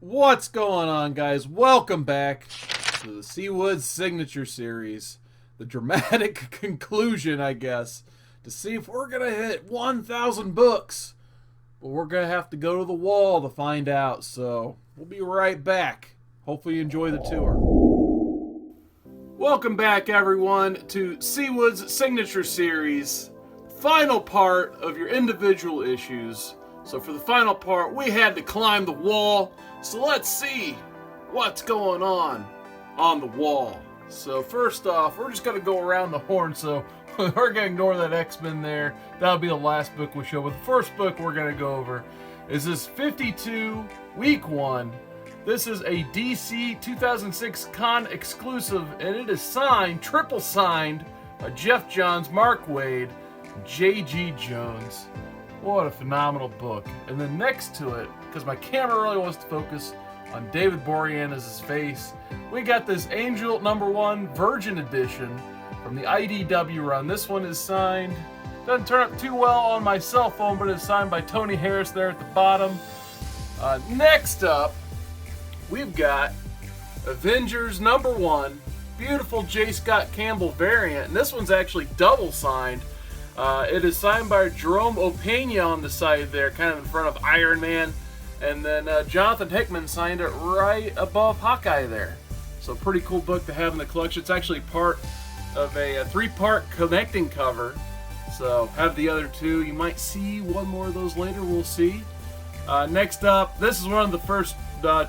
What's going on, guys? Welcome back to the Seawood Signature Series. The dramatic conclusion, I guess, to see if we're going to hit 1,000 books. But we're going to have to go to the wall to find out, so we'll be right back. Hopefully you enjoy the tour. Welcome back, everyone, to Seawood's Signature Series. Final part of your individual issues. So for the final part, we had to climb the wall. So let's see what's going on the wall. So first off, we're just going to go around the horn. So we're going to ignore that X-Men there. That'll be the last book we show. But the first book we're going to go over is this 52 Week 1. This is a DC 2006 Con exclusive, and it is signed, triple signed, by Geoff Johns, Mark Waid, J.G. Jones. What a phenomenal book. And then next to it, because my camera really wants to focus on David Boreanaz's face, we got this Angel #1 Virgin Edition from the IDW run. This one is signed, doesn't turn up too well on my cell phone, but it's signed by Tony Harris there at the bottom. Next up, we've got Avengers #1, beautiful J. Scott Campbell variant, and this one's actually double signed. It is signed by Jerome Opeña on the side there, kind of in front of Iron Man. And then Jonathan Hickman signed it right above Hawkeye there. So pretty cool book to have in the collection. It's actually part of a 3-part connecting cover. So have the other two. You might see one more of those later. We'll see. Next up, this is one of the first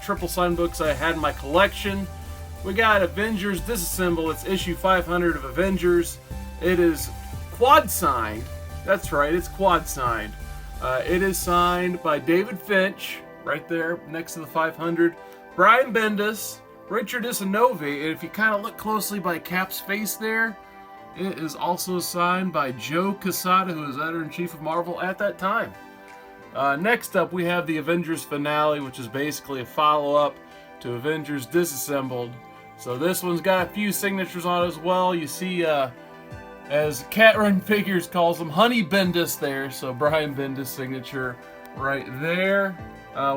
triple signed books I had in my collection. We got Avengers Disassemble. It's issue 500 of Avengers. It is quad signed. That's right, it's quad signed. It is signed by David Finch, right there next to the 500. Brian Bendis, Richard Isanove, and if you kind of look closely by Cap's face there, it is also signed by Joe Quesada, who was editor-in-chief of Marvel at that time. Next up, we have the Avengers finale, which is basically a follow-up to Avengers Disassembled. So this one's got a few signatures on it as well. You see, as Cat Run Figures calls him, Honey Bendis there. So Brian Bendis signature right there.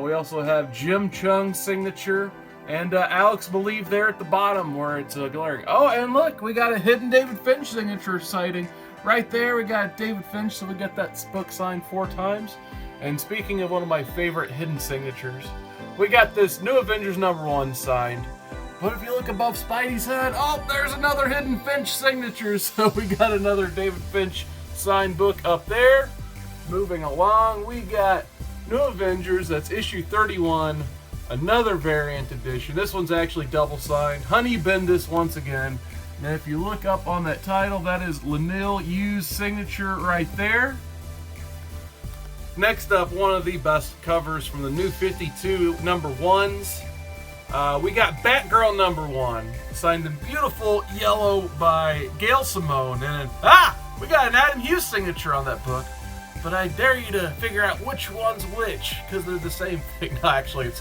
We also have Jim Chung's signature and Alex Believe there at the bottom where it's glaring. Oh, and look, we got a hidden David Finch signature sighting right there. We got David Finch, so we got that book signed 4 times. And speaking of one of my favorite hidden signatures, we got this new Avengers #1 signed. But if you look above Spidey's head, oh, there's another hidden Finch signature. So we got another David Finch signed book up there. Moving along, we got New Avengers, that's issue 31, another variant edition. This one's actually double signed. Honey Bendis once again. And if you look up on that title, that is Lanil Yu's signature right there. Next up, one of the best covers from the new 52 #1s. We got Batgirl #1, signed in beautiful yellow by Gail Simone. And we got an Adam Hughes signature on that book. But I dare you to figure out which one's which, because they're the same thing. No, actually,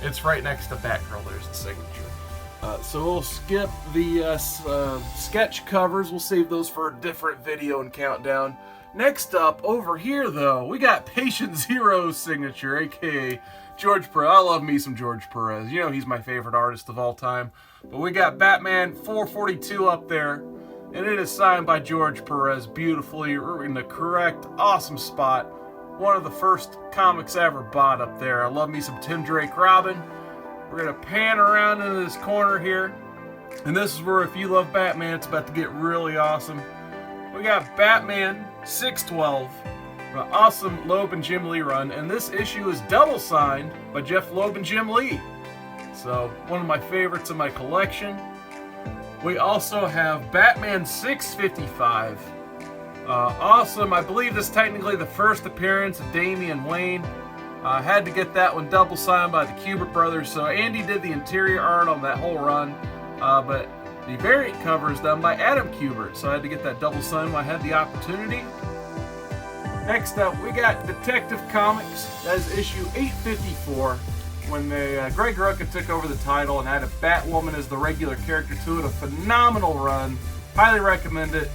it's right next to Batgirl. There's the signature. So we'll skip the sketch covers. We'll save those for a different video and countdown. Next up, over here, though, we got Patient Zero's signature, a.k.a. George Perez. I love me some George Perez. You know he's my favorite artist of all time. But we got Batman 442 up there, and it is signed by George Perez beautifully. We're in the correct, awesome spot. One of the first comics I ever bought up there. I love me some Tim Drake Robin. We're going to pan around into this corner here. And this is where, if you love Batman, it's about to get really awesome. We got Batman 612. An awesome Loeb and Jim Lee run, and this issue is double signed by Jeff Loeb and Jim Lee. So, one of my favorites in my collection. We also have Batman 655. Awesome. I believe this is technically the first appearance of Damian Wayne. Had to get that one double signed by the Kubert brothers. So Andy did the interior art on that whole run, but the variant cover is done by Adam Kubert. So I had to get that double signed when I had the opportunity. Next up, we got Detective Comics. That is issue 854. When Greg Rucka took over the title and added Batwoman as the regular character to it. A phenomenal run. Highly recommend it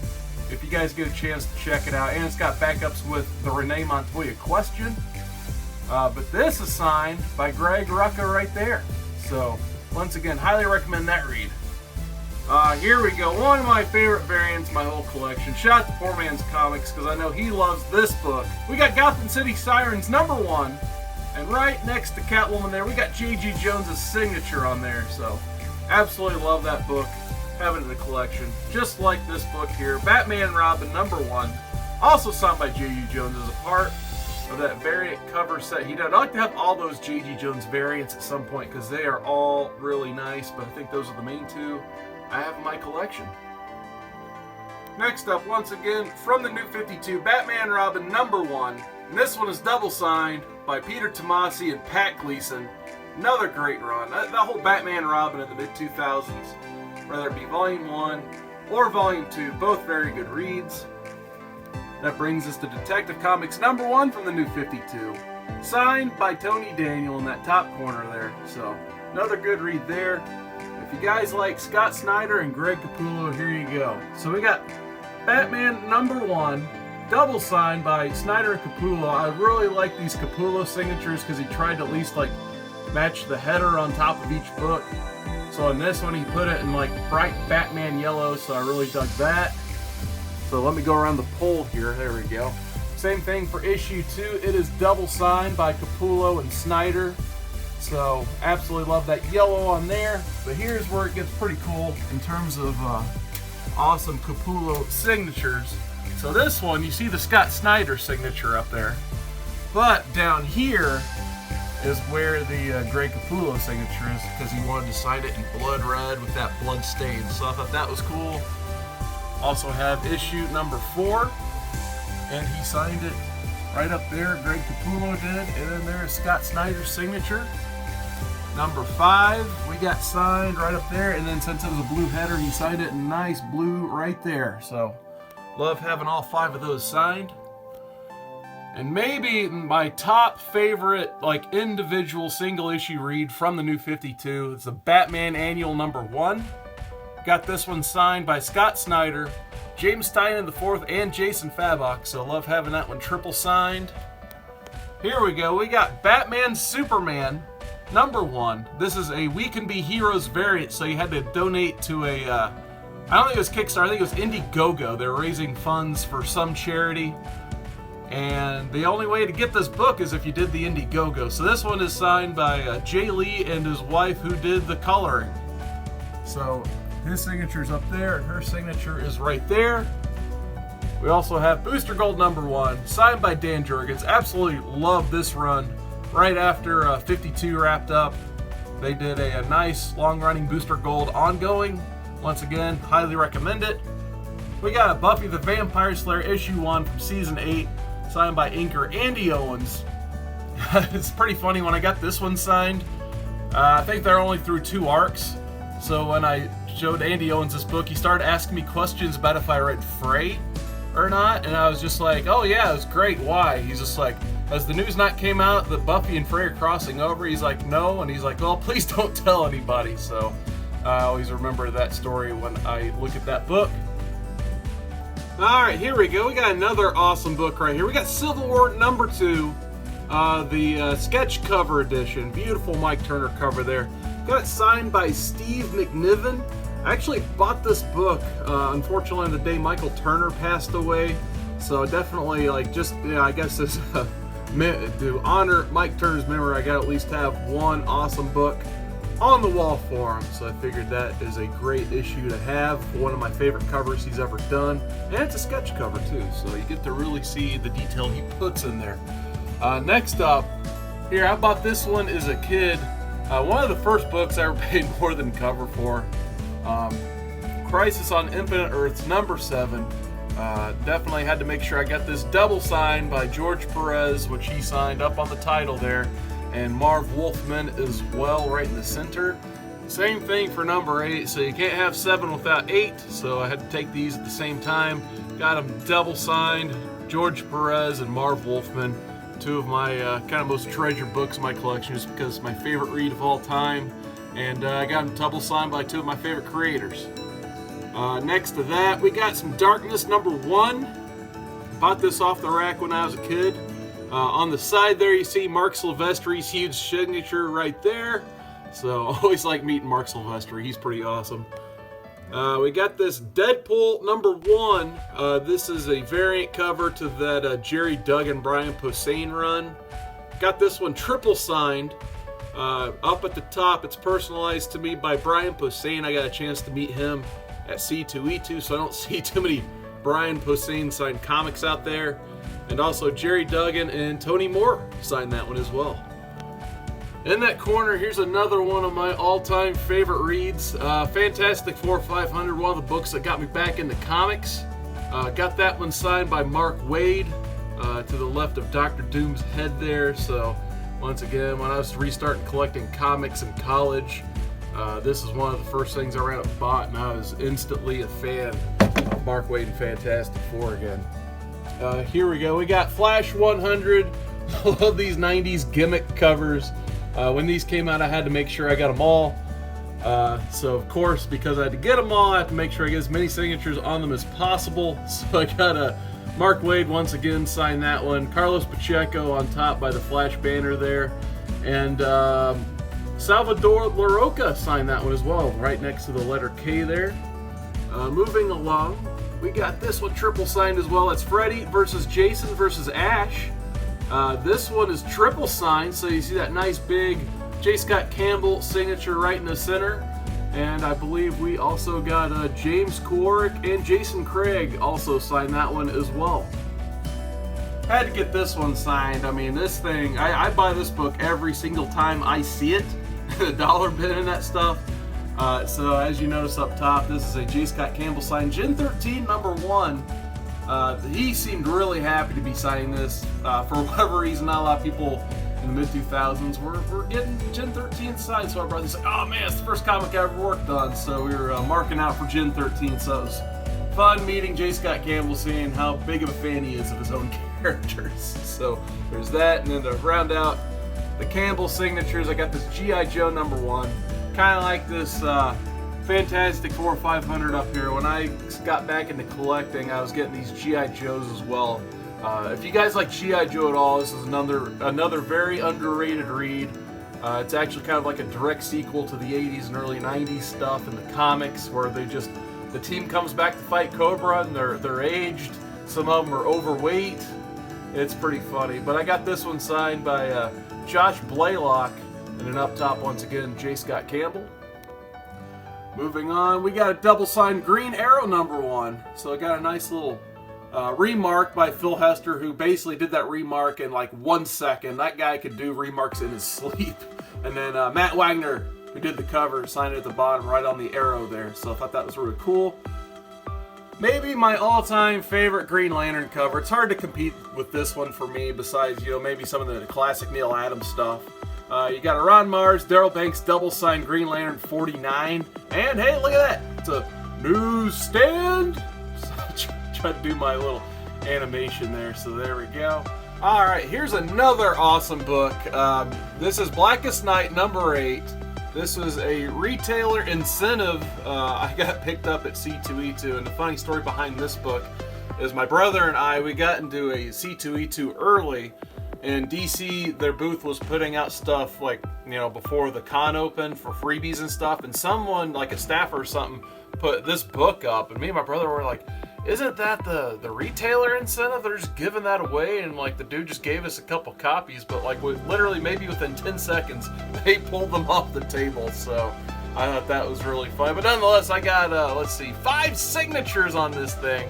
if you guys get a chance to check it out. And it's got backups with the Renee Montoya question. But this is signed by Greg Rucka right there. So, once again, highly recommend that read. Here we go. One of my favorite variants in my whole collection. Shout out to Poor Man's Comics because I know he loves this book. We got Gotham City Sirens #1. And right next to Catwoman there, we got J.G. Jones' signature on there. So, absolutely love that book. Have it in the collection. Just like this book here. Batman and Robin #1. Also signed by J.G. Jones as a part of that variant cover set he did. I'd like to have all those J.G. Jones variants at some point because they are all really nice, but I think those are the main two I have in my collection. Next up, once again, from the New 52, Batman Robin #1. And this one is double signed by Peter Tomasi and Pat Gleason. Another great run. That whole Batman Robin in the mid-2000s, whether it be Volume 1 or Volume 2, both very good reads. That brings us to Detective Comics #1 from the New 52. Signed by Tony Daniel in that top corner there. So, another good read there. If you guys like Scott Snyder and Greg Capullo, here you go. So we got Batman #1, double signed by Snyder and Capullo. I really like these Capullo signatures because he tried to at least like match the header on top of each book. So in this one he put it in like bright Batman yellow, so I really dug that. So let me go around the pole here. There we go. Same thing for issue 2. It is double signed by Capullo and Snyder. So absolutely love that yellow on there. But here's where it gets pretty cool in terms of awesome Capullo signatures. So this one, you see the Scott Snyder signature up there. But down here is where the Greg Capullo signature is because he wanted to sign it in blood red with that blood stain. So I thought that was cool. Also have issue #4. And he signed it right up there. Greg Capullo did. And then there's Scott Snyder's signature. #5, we got signed right up there, and then since it was a blue header, he signed it in nice blue right there. So, love having all 5 of those signed. And maybe my top favorite, like, individual single issue read from the New 52 is the Batman Annual #1. Got this one signed by Scott Snyder, James Tynion IV, and Jason Fabok. So, love having that one triple signed. Here we go. We got Batman Superman #1. This is a We Can Be Heroes variant, so you had to donate to a, I don't think it was Kickstarter, I think it was Indiegogo. They were raising funds for some charity, and the only way to get this book is if you did the Indiegogo. So this one is signed by Jay Lee and his wife who did the coloring. So his signature's up there, and her signature is right there. We also have Booster Gold #1, signed by Dan Jurgens. Absolutely love this run. Right after 52 wrapped up, they did a nice long-running Booster Gold ongoing. Once again, highly recommend it. We got a Buffy the Vampire Slayer issue 1 from season 8, signed by inker Andy Owens. It's pretty funny when I got this one signed. I think they're only through 2 arcs. So when I showed Andy Owens this book, he started asking me questions about if I read Frey or not, and I was just like, oh yeah, it was great, why? He's just like, has the news not came out that Buffy and Frey are crossing over? He's like, no, and he's like, well, please don't tell anybody. So I always remember that story when I look at that book. Alright, here we go. We got another awesome book right here. We got Civil War #2, the sketch cover edition. Beautiful Mike Turner cover there. Got it signed by Steve McNiven. I actually bought this book, unfortunately, on the day Michael Turner passed away. So definitely, like, just, I guess this to honor Mike Turner's memory, I gotta at least have one awesome book on the wall for him. So I figured that is a great issue to have. One of my favorite covers he's ever done. And it's a sketch cover too, so you get to really see the detail he puts in there. Next up, here, I bought this one as a kid. One of the first books I ever paid more than cover for. Crisis on Infinite Earths #7. Definitely had to make sure I got this double signed by George Perez, which he signed up on the title there, and Marv Wolfman as well right in the center. Same thing for #8, so you can't have 7 without 8, so I had to take these at the same time. Got them double signed, George Perez and Marv Wolfman, 2 of my kind of most treasured books in my collection just because it's my favorite read of all time, and I got them double signed by 2 of my favorite creators. Next to that, we got some Darkness #1. Bought this off the rack when I was a kid. On the side there, you see Mark Silvestri's huge signature right there. So always like meeting Mark Silvestri. He's pretty awesome. We got this Deadpool #1. This is a variant cover to that Jerry Duggan, Brian Posehn run. Got this one triple signed. Up at the top, it's personalized to me by Brian Posehn. I got a chance to meet him at C2E2, so I don't see too many Brian Posehn signed comics out there. And also Jerry Duggan and Tony Moore signed that one as well. In that corner, here's another one of my all-time favorite reads. Fantastic Four 500, one of the books that got me back into comics. Got that one signed by Mark Waid, to the left of Dr. Doom's head there. So once again, when I was restarting collecting comics in college, this is one of the first things I ran up and bought, and I was instantly a fan of Mark Waid and Fantastic Four again. Here we go. We got Flash 100. I love these 90s gimmick covers. When these came out, I had to make sure I got them all. So, of course, because I had to get them all, I have to make sure I get as many signatures on them as possible. So I got a Mark Waid once again signed that one. Carlos Pacheco on top by the Flash banner there. And Salvador LaRocca signed that one as well, right next to the letter K there. Moving along, we got this one triple signed as well. It's Freddy versus Jason versus Ash. This one is triple signed, so you see that nice big J. Scott Campbell signature right in the center. And I believe we also got James Korick and Jason Craig also signed that one as well. Had to get this one signed. I mean, this thing, I buy this book every single time I see it. The dollar bin and that stuff. So as you notice up top, this is a J. Scott Campbell signed Gen 13 #1. He seemed really happy to be signing this. For whatever reason, not a lot of people in the mid-2000s were getting Gen 13 signed, so our brother's like, oh man, it's the first comic I ever worked on, so we were marking out for Gen 13, so it was fun meeting J. Scott Campbell, seeing how big of a fan he is of his own characters. So there's that, and then to round out the Campbell signatures, I got this G.I. Joe #1. Kind of like this Fantastic Four 500 up here. When I got back into collecting, I was getting these G.I. Joes as well. If you guys like G.I. Joe at all, this is another very underrated read. It's actually kind of like a direct sequel to the 80s and early 90s stuff in the comics, where the team comes back to fight Cobra, and they're aged. Some of them are overweight. It's pretty funny. But I got this one signed by Josh Blaylock, and then up top once again J. Scott Campbell. Moving on, we got a double signed Green Arrow #1. So I got a nice little remark by Phil Hester, who basically did that remark in like 1 second. That guy could do remarks in his sleep. And then Matt Wagner, who did the cover, signed it at the bottom right on the arrow there. So I thought that was really cool. Maybe my all-time favorite Green Lantern cover. It's hard to compete with this one for me, besides, maybe some of the classic Neil Adams stuff. You got a Ron Mars, Daryl Banks double-signed Green Lantern 49. And hey, look at that! It's a newsstand! Try to do my little animation there, so there we go. Alright, here's another awesome book. This is Blackest Night #8. This was a retailer incentive. I got picked up at C2E2, and the funny story behind this book is my brother and I, we got into a C2E2 early, and DC, their booth was putting out stuff like, before the con opened for freebies and stuff, and someone, like a staffer or something, put this book up, and me and my brother were like, isn't that the retailer incentive? They're just giving that away, and like the dude just gave us a couple copies, but like literally maybe within 10 seconds, they pulled them off the table, so I thought that was really fun. But nonetheless, I got, 5 signatures on this thing.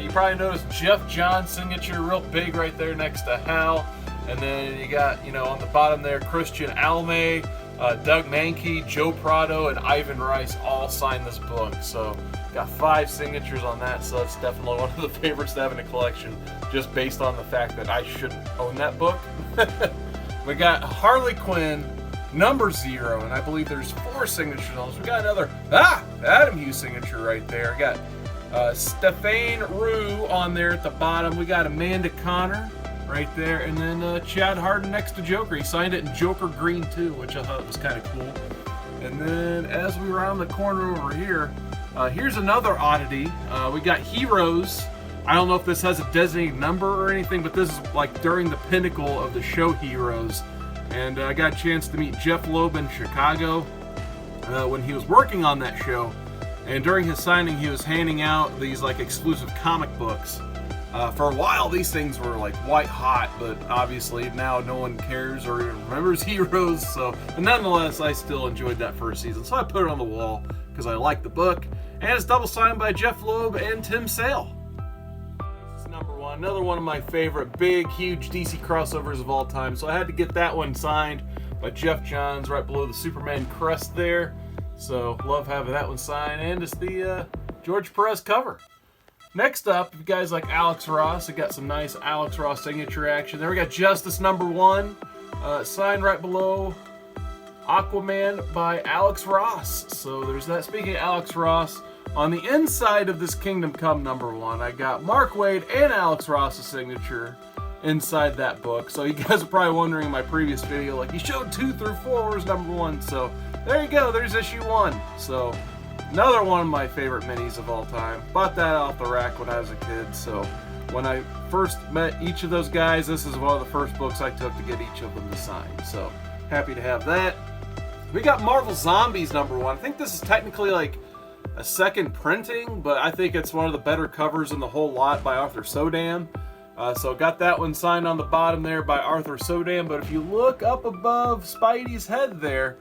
You probably noticed Jeff John's signature real big right there next to Hal. And then you got, on the bottom there, Christian Almay, Doug Mankey, Joe Prado, and Ivan Rice all signed this book. So got 5 signatures on that, so it's definitely one of the favorites to have in the collection, just based on the fact that I shouldn't own that book. We got Harley Quinn #0, and I believe there's 4 signatures on this. We got another Adam Hughes signature right there. We got Stephane Rue on there at the bottom. We got Amanda Connor right there, and then Chad Hardin next to Joker. He signed it in Joker Green too, which I thought was kind of cool. And then as we round the corner over here, here's another oddity. We got Heroes I don't know if this has a designated number or anything, but this is like during the pinnacle of the show heroes. And I got a chance to meet Jeff Loeb in Chicago when he was working on that show. And during his signing, he was handing out these like exclusive comic books. For a while, these things were like white hot, but obviously now no one cares or even remembers Heroes. So, but nonetheless, I still enjoyed that first season, so I put it on the wall because I like the book. And it's double signed by Jeff Loeb and Tim Sale. This is number one, another one of my favorite big, huge DC crossovers of all time. So I had to get that one signed by Jeff Johns right below the Superman crest there. So love having that one signed, and it's the George Perez cover. Next up, if you guys like Alex Ross, I got some nice Alex Ross signature action. There we got Justice number 1, signed right below Aquaman by Alex Ross. So there's that. Speaking of Alex Ross, on the inside of this Kingdom Come number 1, I got Mark Waid and Alex Ross's signature inside that book. So you guys are probably wondering in my previous video, like, you showed 2 through 4, where's number 1? So there you go, there's issue 1. So another one of my favorite minis of all time. Bought that off the rack when I was a kid, so when I first met each of those guys, this is one of the first books I took to get each of them to sign. So happy to have that. We got Marvel Zombies number 1. I think this is technically like a second printing, but I think it's one of the better covers in the whole lot by Arthur Sodan. So got that one signed on the bottom there by Arthur Sodan, but if you look up above Spidey's head there,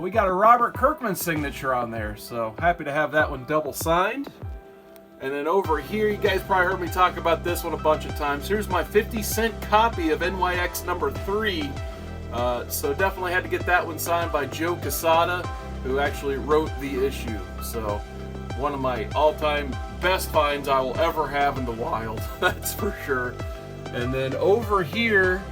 we got a Robert Kirkman signature on there, so happy to have that one double signed. And then over here, you guys probably heard me talk about this one a bunch of times. Here's my 50-cent copy of NYX number 3. So definitely had to get that one signed by Joe Quesada, who actually wrote the issue. So one of my all-time best finds I will ever have in the wild, that's for sure. And then over here,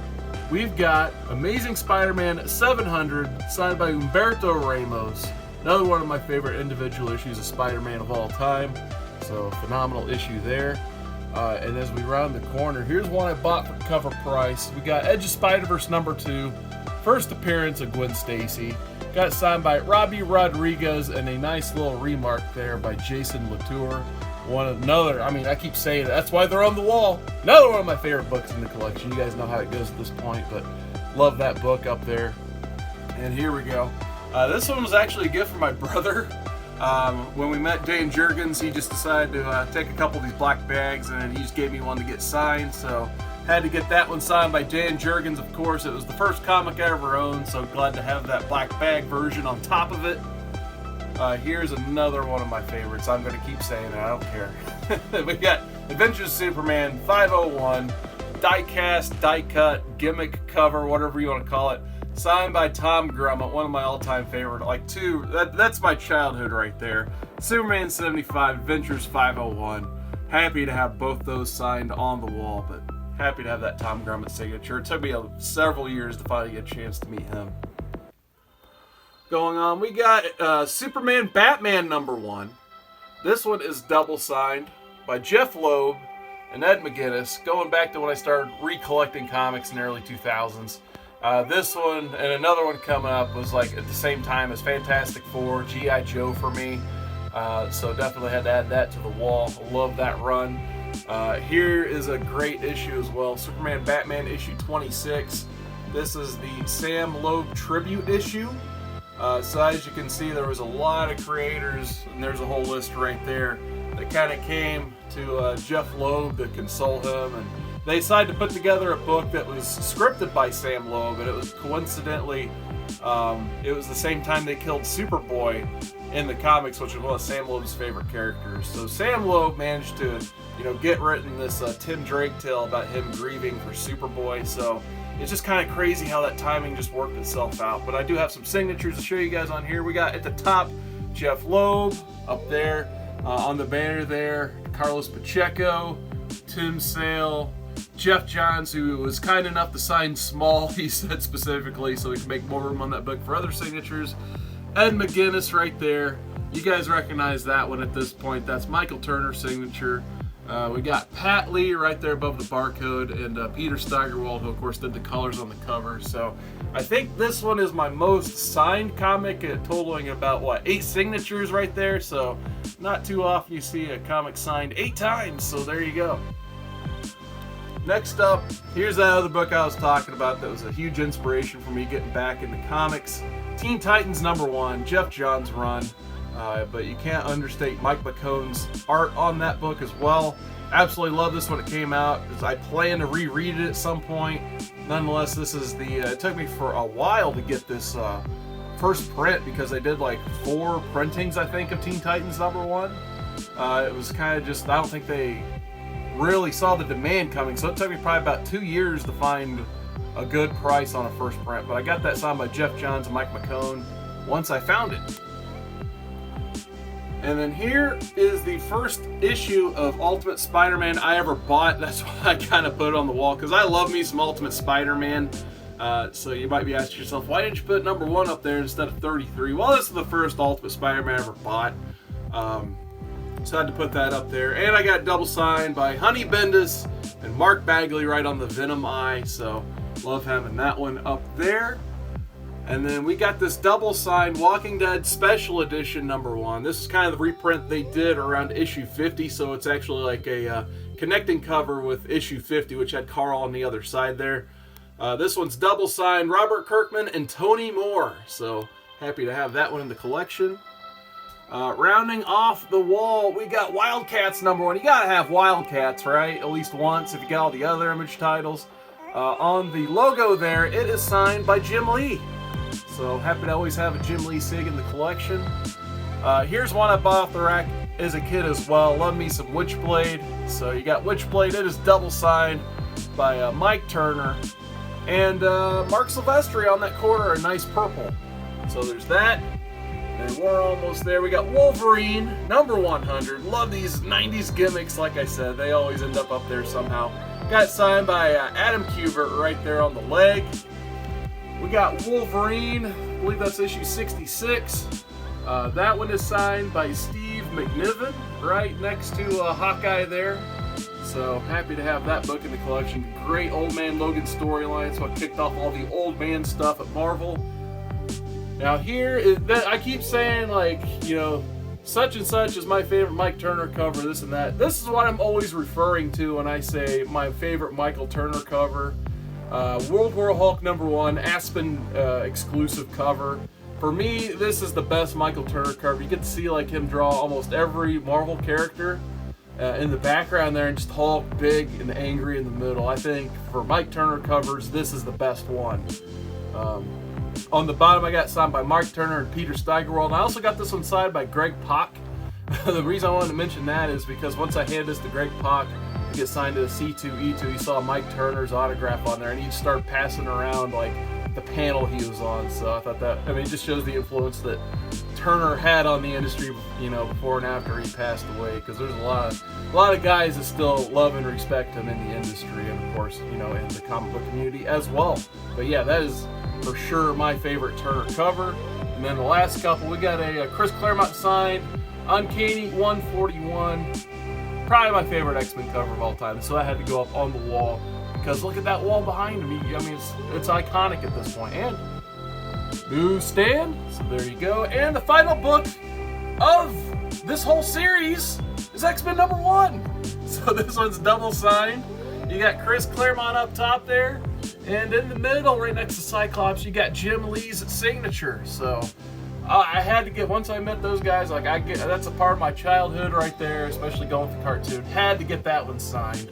we've got Amazing Spider-Man 700, signed by Humberto Ramos. Another one of my favorite individual issues of Spider-Man of all time. So, phenomenal issue there. And as we round the corner, here's one I bought for cover price. We got Edge of Spider-Verse number 2. First appearance of Gwen Stacy. Got it signed by Robbie Rodriguez and a nice little remark there by Jason Latour. I keep saying it, that's why they're on the wall. Another one of my favorite books in the collection. You guys know how it goes at this point, but love that book up there. And here we go. This one was actually a gift from my brother. When we met Dan Jurgens, he just decided to take a couple of these black bags, and he just gave me one to get signed, so had to get that one signed by Dan Jurgens, of course. It was the first comic I ever owned, so glad to have that black bag version on top of it. Here's another one of my favorites. I'm going to keep saying it, I don't care. We got Adventures of Superman 501, die-cast, die-cut, gimmick cover, whatever you want to call it, signed by Tom Grummett, one of my all-time favorite, that's my childhood right there. Superman 75, Adventures 501. Happy to have both those signed on the wall, but happy to have that Tom Grummett signature. It took me several years to finally get a chance to meet him. Going on, we got Superman Batman number 1. This one is double signed by Jeff Loeb and Ed McGuinness, going back to when I started recollecting comics in the early 2000s. This one and another one coming up was like at the same time as Fantastic Four, G.I. Joe for me. So definitely had to add that to the wall. Love that run. Here is a great issue as well. Superman Batman issue 26. This is the Sam Loeb tribute issue. So as you can see, there was a lot of creators, and there's a whole list right there, that kind of came to Jeff Loeb to console him, and they decided to put together a book that was scripted by Sam Loeb, and it was coincidentally, it was the same time they killed Superboy in the comics, which was one of Sam Loeb's favorite characters. So Sam Loeb managed to, get written this Tim Drake tale about him grieving for Superboy. So it's just kind of crazy how that timing just worked itself out. But I do have some signatures to show you guys on here. We got at the top Jeff Loeb, up there on the banner there, Carlos Pacheco, Tim Sale, Jeff Johns, who was kind enough to sign small, he said specifically, so we can make more room on that book for other signatures. Ed McGuinness right there. You guys recognize that one at this point. That's Michael Turner's signature. We got Pat Lee right there above the barcode, and Peter Steigerwald, who of course did the colors on the cover. So I think this one is my most signed comic, totaling about 8 signatures right there. So not too often you see a comic signed 8 times, so there you go. Next up, here's that other book I was talking about that was a huge inspiration for me getting back into comics. Teen Titans #1, Jeff Johns run. But you can't understate Mike McKone's art on that book as well. Absolutely love this when it came out. I plan to reread it at some point. Nonetheless, this is it took me for a while to get this first print because they did like 4 printings, I think, of Teen Titans #1. It was kind of just, I don't think they really saw the demand coming, so it took me probably about 2 years to find a good price on a first print. But I got that signed by Jeff Johns and Mike McKone once I found it. And then here is the first issue of Ultimate Spider-Man I ever bought. That's why I kind of put it on the wall, because I love me some Ultimate Spider-Man. So you might be asking yourself, why didn't you put #1 up there instead of 33? Well, this is the first Ultimate Spider-Man I ever bought. So I had to put that up there. And I got double signed by Honey Bendis and Mark Bagley right on the Venom eye. So love having that one up there. And then we got this double signed Walking Dead Special Edition #1. This is kind of the reprint they did around issue 50, so it's actually like a connecting cover with issue 50, which had Carl on the other side there. This one's double signed Robert Kirkman and Tony Moore, so happy to have that one in the collection. Rounding off the wall, we got Wildcats #1. You gotta have Wildcats, right? At least once if you got all the other Image titles. On the logo there, it is signed by Jim Lee. So happy to always have a Jim Lee Sig in the collection. Here's one I bought off the rack as a kid as well. Love me some Witchblade. So you got Witchblade. It is double signed by Mike Turner and Mark Silvestri on that corner, a nice purple. So there's that. And we're almost there. We got Wolverine #100. Love these 90s gimmicks. Like I said, they always end up there somehow. Got signed by Adam Kubert right there on the leg. We got Wolverine, I believe that's issue 66. That one is signed by Steve McNiven, right next to Hawkeye there. So happy to have that book in the collection. Great Old Man Logan storyline. It's what kicked off all the Old Man stuff at Marvel. Now here is that I keep saying, like, you know, such and such is my favorite Mike Turner cover, this and that. This is what I'm always referring to when I say my favorite Michael Turner cover. World War Hulk #1, Aspen exclusive cover. For me, this is the best Michael Turner cover. You get to see like him draw almost every Marvel character in the background there, and just Hulk big and angry in the middle. I think for Mike Turner covers, this is the best one. On the bottom, I got signed by Mark Turner and Peter Steigerwald. I also got this one signed by Greg Pak. The reason I wanted to mention that is because once I handed this to Greg Pak, get signed to the C2E2, you saw Mike Turner's autograph on there, and he'd start passing around like the panel he was on. So I thought that, I mean, it just shows the influence that Turner had on the industry, you know, before and after he passed away. Because there's a lot of guys that still love and respect him in the industry, and of course, you know, in the comic book community as well. But yeah, that is for sure my favorite Turner cover. And then the last couple, we got a Chris Claremont signed Uncanny 141. Probably my favorite X-Men cover of all time, so that had to go up on the wall because look at that wall behind me. I mean, it's iconic at this point. And newsstand, so there you go. And the final book of this whole series is X-Men #1. So this one's double signed. You got Chris Claremont up top there, and in the middle, right next to Cyclops, you got Jim Lee's signature. So I had to get, once I met those guys, like that's a part of my childhood right there, especially going with the cartoon. Had to get that one signed.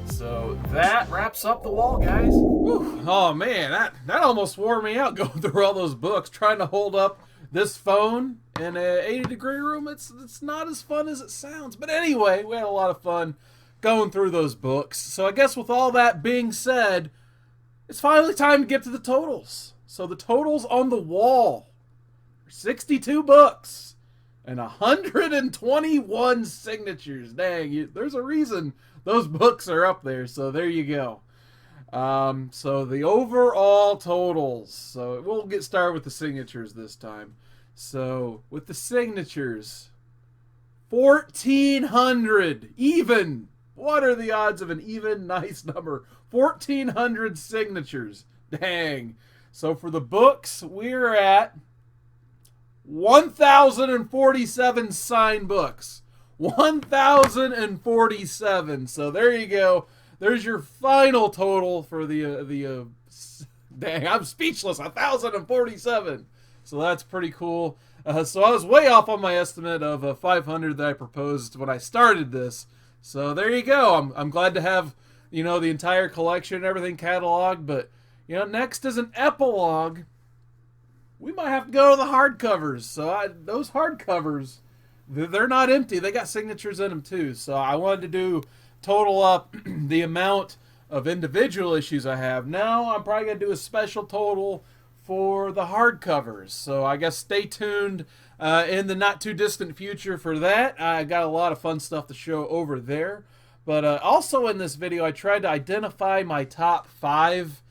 So that wraps up the wall, guys. Whew. Oh man, that almost wore me out going through all those books, trying to hold up this phone in a 80-degree room. It's not as fun as it sounds. But anyway, we had a lot of fun going through those books. So I guess with all that being said, it's finally time to get to the totals. So the totals on the wall: 62 books and 121 signatures. Dang, there's a reason those books are up there. So there you go. So the overall totals. So we'll get started with the signatures this time. So with the signatures, 1,400 even. What are the odds of an even nice number? 1,400 signatures. Dang. So for the books, we're at 1,047 signed books. 1,047. So there you go. There's your final total for the dang, I'm speechless. 1,047. So that's pretty cool. So I was way off on my estimate of 500 that I proposed when I started this. So there you go. I'm glad to have, you know, the entire collection and everything cataloged. But, you know, next is an epilogue. We might have to go to the hardcovers. So those hardcovers, they're not empty. They got signatures in them too. So I wanted to do total up the amount of individual issues I have. Now I'm probably going to do a special total for the hardcovers. So I guess stay tuned in the not too distant future for that. I got a lot of fun stuff to show over there. But also in this video, I tried to identify my top 5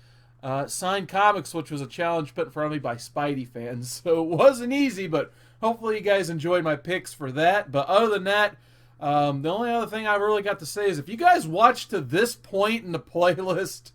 signed comics, which was a challenge put in front of me by Spidey fans. So it wasn't easy, but hopefully you guys enjoyed my picks for that. But other than that, the only other thing I really got to say is if you guys watched to this point in the playlist,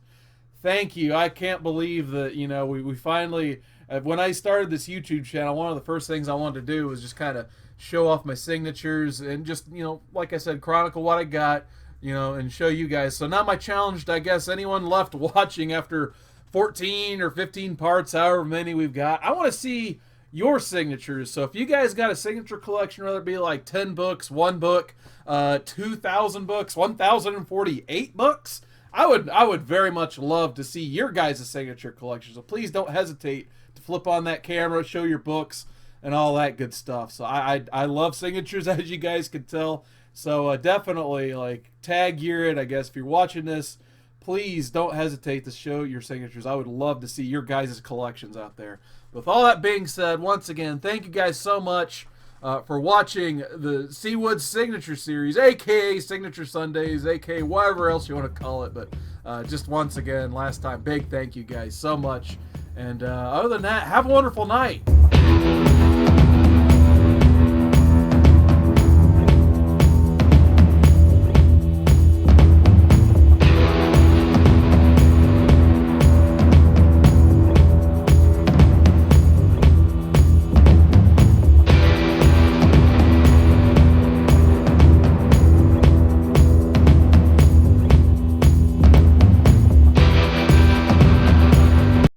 thank you. I can't believe that, you know, we finally, when I started this YouTube channel, one of the first things I wanted to do was just kind of show off my signatures and just, you know, like I said, chronicle what I got, you know, and show you guys. So now my challenge, I guess, anyone left watching after 14 or 15 parts, however many we've got, I want to see your signatures. So if you guys got a signature collection, whether it be like 10 books, 1 book, 2,000 books, 1,048 books, I would very much love to see your guys' signature collection. So please don't hesitate to flip on that camera, show your books, and all that good stuff. So I love signatures, as you guys can tell. So definitely, like, tag year it, I guess. If you're watching this, please don't hesitate to show your signatures. I would love to see your guys' collections out there. With all that being said, once again, thank you guys so much for watching the Seawood Signature Series, a.k.a. Signature Sundays, a.k.a. whatever else you want to call it. But just once again, last time, big thank you guys so much. And other than that, have a wonderful night.